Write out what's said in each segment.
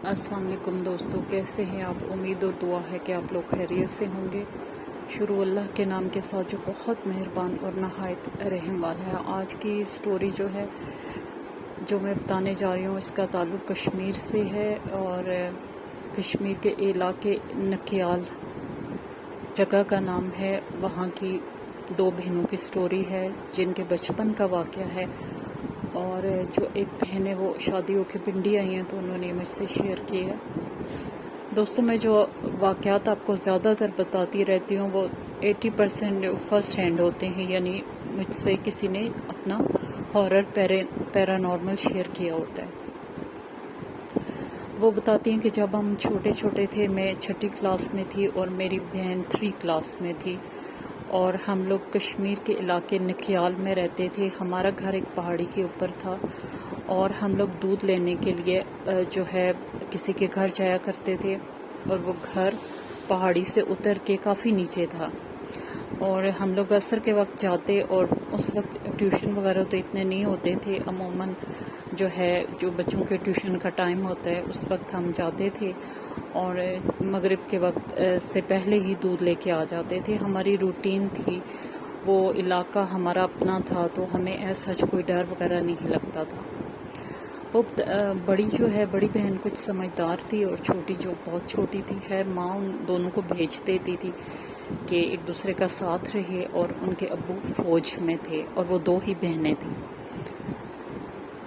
अस्सलाम वालेकुम दोस्तों, कैसे हैं आप। उम्मीद और दुआ है कि आप लोग खैरियत से होंगे। शुरू अल्लाह के नाम के साथ जो बहुत मेहरबान और नहायत रहम वाला है। आज की स्टोरी जो है जो मैं बताने जा रही हूँ इसका ताल्लुक़ कश्मीर से है और कश्मीर के इलाके नकियाल जगह का नाम है। वहाँ की दो बहनों की स्टोरी है जिनके बचपन का वाक़या है। और जो एक बहन है वो शादी होकर पिंडी आई हैं तो उन्होंने मुझसे शेयर किया है। दोस्तों, मैं जो वाक़यात आपको ज़्यादातर बताती रहती हूँ वो 80% फ़र्स्ट हैंड होते हैं, यानी मुझसे किसी ने अपना हॉरर पैरानॉर्मल शेयर किया होता है। वो बताती हैं कि जब हम छोटे छोटे थे, मैं 6ठी क्लास में थी और मेरी बहन 3 क्लास में थी और हम लोग कश्मीर के इलाके नकियाल में रहते थे। हमारा घर एक पहाड़ी के ऊपर था और हम लोग दूध लेने के लिए जो है किसी के घर जाया करते थे और वो घर पहाड़ी से उतर के काफ़ी नीचे था और हम लोग असर के वक्त जाते और उस वक्त ट्यूशन वगैरह तो इतने नहीं होते थे। अमूमन जो बच्चों के ट्यूशन का टाइम होता है उस वक्त हम जाते थे और मगरिब के वक्त से पहले ही दूध लेके आ जाते थे। हमारी रूटीन थी, वो इलाका हमारा अपना था तो हमें ऐसा कोई डर वगैरह नहीं लगता था। वो बड़ी बहन कुछ समझदार थी और छोटी जो बहुत छोटी थी माँ उन दोनों को भेज देती थी कि एक दूसरे का साथ रहे। और उनके अब्बू फ़ौज में थे और वो 2 ही बहनें थीं।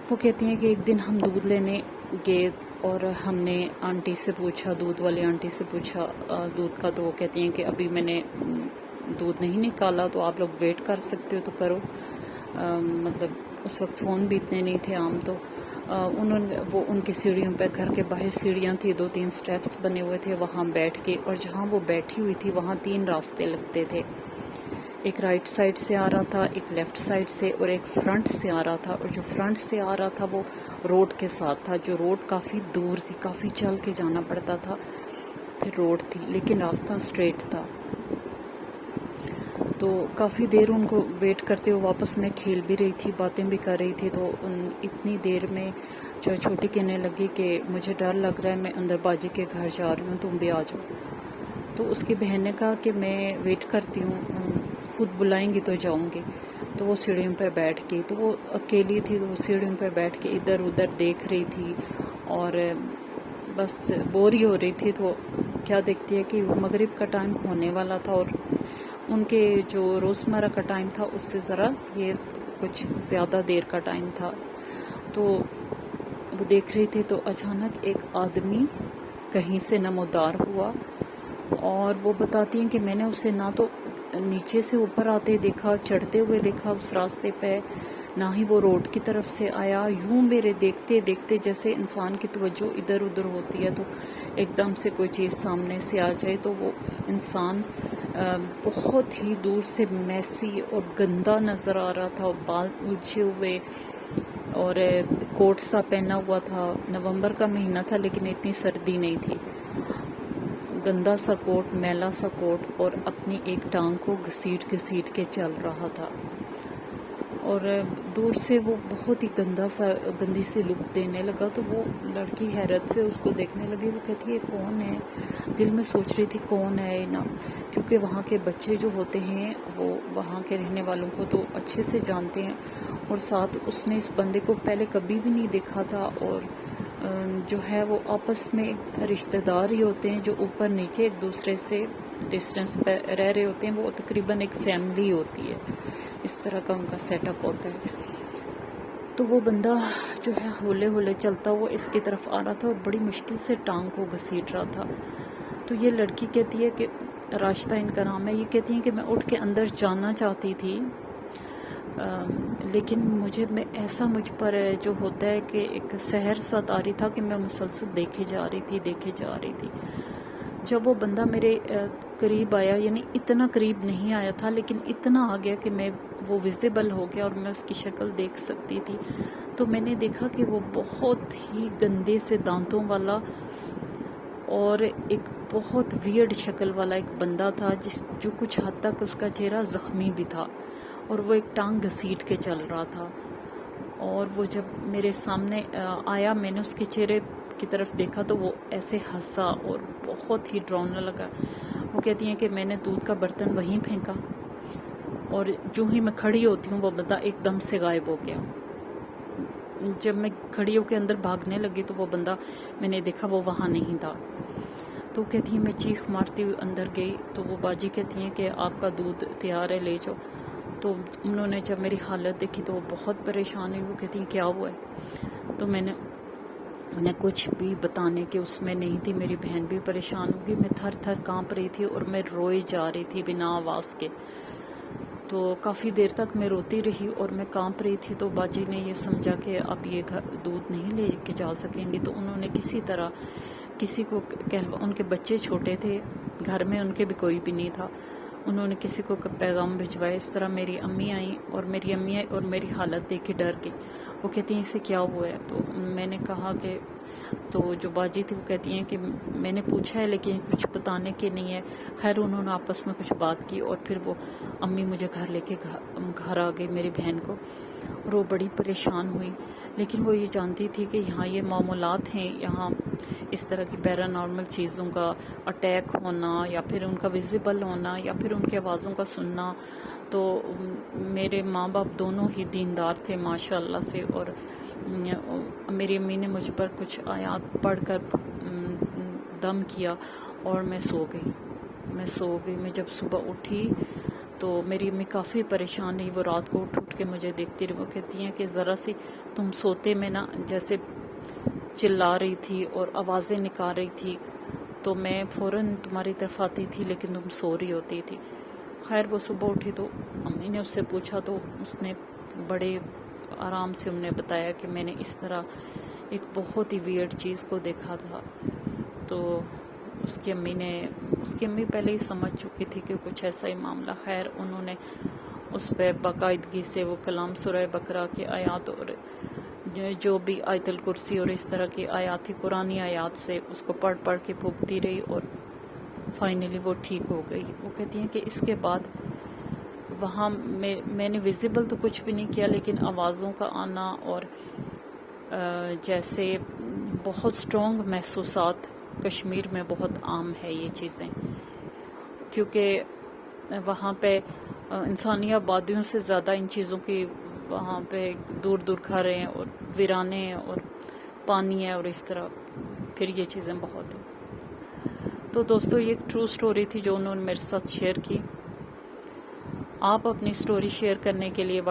वो कहती हैं कि एक दिन हम दूध लेने गए और हमने आंटी से पूछा, दूध वाली आंटी से पूछा दूध का। तो वो कहती हैं कि अभी मैंने दूध नहीं निकाला, तो आप लोग वेट कर सकते हो तो करो। मतलब उस वक्त फ़ोन भी इतने नहीं थे आम। तो उनकी सीढ़ियों पे, घर के बाहर सीढ़ियाँ थी, 2-3 स्टेप्स बने हुए थे, वहाँ बैठ के। और जहाँ वो बैठी हुई थी वहाँ 3 रास्ते लगते थे। एक राइट साइड से आ रहा था, एक लेफ़्ट साइड से और एक फ्रंट से आ रहा था। और जो फ्रंट से आ रहा था वो रोड के साथ था। जो रोड काफ़ी दूर थी, काफ़ी चल के जाना पड़ता था। फिर रोड थी लेकिन रास्ता स्ट्रेट था। तो काफ़ी देर उनको वेट करते हुए वापस मैं खेल भी रही थी, बातें भी कर रही थी। तो इतनी देर में जो छोटी कहने लगी कि मुझे डर लग रहा है, मैं अंदर बाजी के घर जा रही हूँ, तुम भी आ जाओ। तो उसकी बहन ने कहा कि मैं वेट करती हूँ, खुद बुलाएंगी तो जाऊँगी। तो वो सीढ़ियों पर बैठ के, तो वो अकेली थी, तो वो सीढ़ियों पर बैठ के इधर उधर देख रही थी और बस बोर ही हो रही थी। तो क्या देखती है कि मगरिब का टाइम होने वाला था और उनके जो रोज़मर्रा का टाइम था उससे ज़रा ये कुछ ज़्यादा देर का टाइम था। तो वो देख रही थी तो अचानक एक आदमी कहीं से नमोदार हुआ और वो बताती हैं कि मैंने उसे ना तो नीचे से ऊपर आते देखा, चढ़ते हुए देखा उस रास्ते पे, ना ही वो रोड की तरफ से आया। यूं मेरे देखते देखते जैसे इंसान की तवज्जो इधर उधर होती है तो एकदम से कोई चीज़ सामने से आ जाए, तो वो इंसान बहुत ही दूर से मैसी और गंदा नज़र आ रहा था। बाल उलझे हुए और कोट सा पहना हुआ था। नवंबर का महीना था लेकिन इतनी सर्दी नहीं थी। गंदा सा कोट, मैला सा कोट और अपनी एक टांग को घसीट घसीट के चल रहा था। और दूर से वो बहुत ही गंदी सी लुक देने लगा। तो वो लड़की हैरत से उसको देखने लगी। वो कहती है कौन है, दिल में सोच रही थी कौन है ना, क्योंकि वहाँ के बच्चे जो होते हैं वो वहाँ के रहने वालों को तो अच्छे से जानते हैं और साथ उसने इस बंदे को पहले कभी भी नहीं देखा था। और जो है वो आपस में रिश्तेदार ही होते हैं, जो ऊपर नीचे एक दूसरे से डिस्टेंस पे रह रहे होते हैं। वो तकरीबन एक फैमिली होती है, इस तरह का उनका सेटअप होता है। तो वो बंदा जो है होले होले चलता हुआ इसकी तरफ आ रहा था और बड़ी मुश्किल से टांग को घसीट रहा था। तो ये लड़की कहती है कि राशिदा इनका नाम है, ये कहती हैं कि मैं उठ के अंदर जाना चाहती थी लेकिन मुझ पर जो होता है कि एक सहर सा तारी था कि मैं मुसलसल देखे जा रही थी। जब वो बंदा मेरे करीब आया, यानी इतना करीब नहीं आया था लेकिन इतना आ गया कि वो विजिबल हो गया और मैं उसकी शक्ल देख सकती थी। तो मैंने देखा कि वो बहुत ही गंदे से दांतों वाला और एक बहुत वियर्ड शक्ल वाला एक बंदा था जो कुछ हद तक उसका चेहरा ज़ख्मी भी था और वो एक टांग घसीट के चल रहा था। और वो जब मेरे सामने आया, मैंने उसके चेहरे کی طرف دیکھا تو وہ ایسے ہنسا اور بہت ہی ڈراؤنا لگا. وہ کہتی ہیں کہ میں نے دودھ کا برتن وہیں پھینکا اور جو ہی میں کھڑی ہوتی ہوں وہ بندہ ایک دم سے غائب ہو گیا. جب میں کھڑی ہو کے اندر بھاگنے لگی تو وہ بندہ میں نے دیکھا وہ وہاں نہیں تھا. تو کہتی ہیں میں چیخ مارتی ہوئی اندر گئی تو وہ باجی کہتی ہیں کہ آپ کا دودھ تیار ہے لے جاؤ. تو انہوں نے جب میری حالت دیکھی تو وہ بہت پریشان ہوئی. وہ کہتی ہیں کیا ہوا ہے؟ تو میں نے انہیں کچھ بھی بتانے کے اس میں نہیں تھی. میری بہن بھی پریشان ہو گئی. میں تھر تھر کانپ رہی تھی اور میں روئی جا رہی تھی بنا آواز کے. تو کافی دیر تک میں روتی رہی اور میں کانپ رہی تھی. تو باجی نے یہ سمجھا کہ اب یہ دودھ نہیں لے کے جا سکیں گے. تو انہوں نے کسی طرح کسی کو ان کے بچے چھوٹے تھے گھر میں، ان کے بھی کوئی بھی نہیں تھا. انہوں نے کسی کو پیغام بھجوایا. اس طرح میری امی آئیں اور میری حالت دیکھ کے ڈر گئی. وہ کہتی ہیں اسے کیا ہوا ہے؟ تو میں نے کہا کہ تو جو باجی تھی وہ کہتی ہیں کہ میں نے پوچھا ہے لیکن کچھ بتانے کے نہیں ہے. خیر انہوں نے آپس میں کچھ بات کی اور پھر وہ امی مجھے گھر لے کے گھر آ گئی میری بہن کو. اور وہ بڑی پریشان ہوئی لیکن وہ یہ جانتی تھی کہ یہاں یہ معمولات ہیں، یہاں اس طرح کی پیرا نارمل چیزوں کا اٹیک ہونا یا پھر ان کا ویزیبل ہونا یا پھر ان کی آوازوں کا سننا. تو میرے ماں باپ دونوں ہی دیندار تھے ماشاء اللہ سے، اور میری امی نے مجھ پر کچھ آیات پڑھ کر دم کیا اور میں سو گئی. میں جب صبح اٹھی تو میری امی کافی پریشان رہی. وہ رات کو اٹھ کے مجھے دیکھتی رہی. وہ کہتی ہیں کہ ذرا سی تم سوتے میں نا جیسے چلا رہی تھی اور آوازیں نکال رہی تھی تو میں فوراً تمہاری طرف آتی تھی لیکن تم سو رہی ہوتی تھی. خیر وہ صبح اٹھی تو امی نے اس سے پوچھا تو اس نے بڑے آرام سے انہیں بتایا کہ میں نے اس طرح ایک بہت ہی ویئرڈ چیز کو دیکھا تھا. تو اس کی امی پہلے ہی سمجھ چکی تھی کہ کچھ ایسا ہی معاملہ. خیر انہوں نے اس پہ باقاعدگی سے وہ کلام سورہ بقرہ کے آیات اور جو بھی آیت الکرسی اور اس طرح کی آیات تھی قرآنی آیات سے اس کو پڑھ کے پھونکتی رہی اور فائنلی وہ ٹھیک ہو گئی. وہ کہتی ہیں کہ اس کے بعد وہاں میں نے ویزیبل تو کچھ بھی نہیں کیا لیکن آوازوں کا آنا اور جیسے بہت سٹرونگ محسوسات کشمیر میں بہت عام ہے یہ چیزیں، کیونکہ وہاں پہ انسانی آبادیوں سے زیادہ ان چیزوں کی وہاں پہ دور دور گھر ہیں اور ویرانے ہیں اور پانی ہے اور اس طرح پھر یہ چیزیں بہت ہیں. تو دوستو یہ ایک ٹرو سٹوری تھی جو انہوں نے میرے ساتھ شیئر کی. آپ اپنی سٹوری شیئر کرنے کے لیے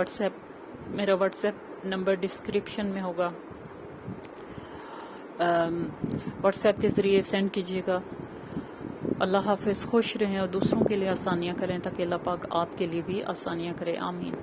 میرا واٹس ایپ نمبر ڈسکرپشن میں ہوگا، واٹس ایپ کے ذریعے سینڈ کیجیے گا. اللہ حافظ. خوش رہیں اور دوسروں کے لیے آسانیاں کریں تاکہ اللہ پاک آپ کے لیے بھی آسانیاں کرے. آمین.